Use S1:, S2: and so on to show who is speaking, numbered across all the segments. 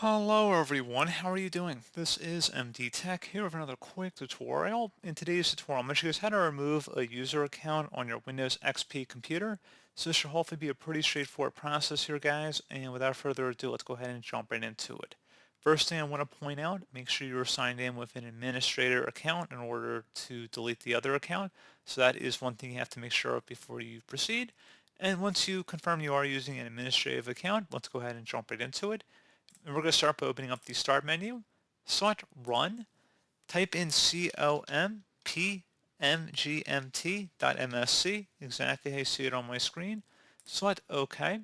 S1: Hello everyone, how are you doing? This is MD Tech here with another quick tutorial. In today's tutorial, I'm going to show you guys how to remove a user account on your Windows XP computer. So this should hopefully be a pretty straightforward process here, guys, and without further ado, let's go ahead and jump right into it. First thing I want to point out, make sure you're signed in with an administrator account in order to delete the other account. So that is one thing you have to make sure of before you proceed. And once you confirm you are using an administrative account, let's go ahead and jump right into it. And we're going to start by opening up the Start menu, select Run, type in compmgmt.msc, exactly how you see it on my screen, select OK,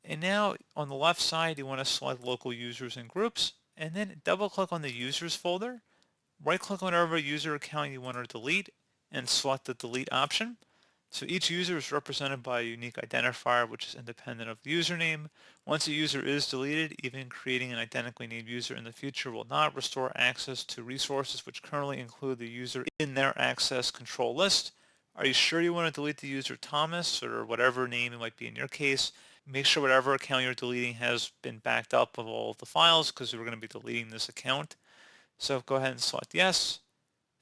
S1: and now on the left side you want to select Local Users and Groups, and then double click on the Users folder, right click on whatever user account you want to delete, and select the Delete option. So each user is represented by a unique identifier which is independent of the username. Once a user is deleted, even creating an identically named user in the future will not restore access to resources which currently include the user in their access control list. Are you sure you want to delete the user Thomas or whatever name it might be in your case? Make sure whatever account you're deleting has been backed up with all of the files because we're going to be deleting this account. So go ahead and select yes.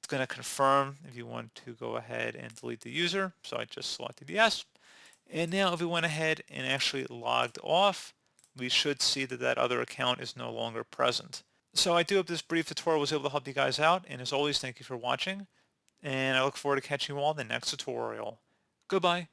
S1: It's going to confirm if you want to go ahead and delete the user. So I just selected yes. And now if we went ahead and actually logged off, we should see that that other account is no longer present. So I do hope this brief tutorial was able to help you guys out. And as always, thank you for watching. And I look forward to catching you all in the next tutorial. Goodbye.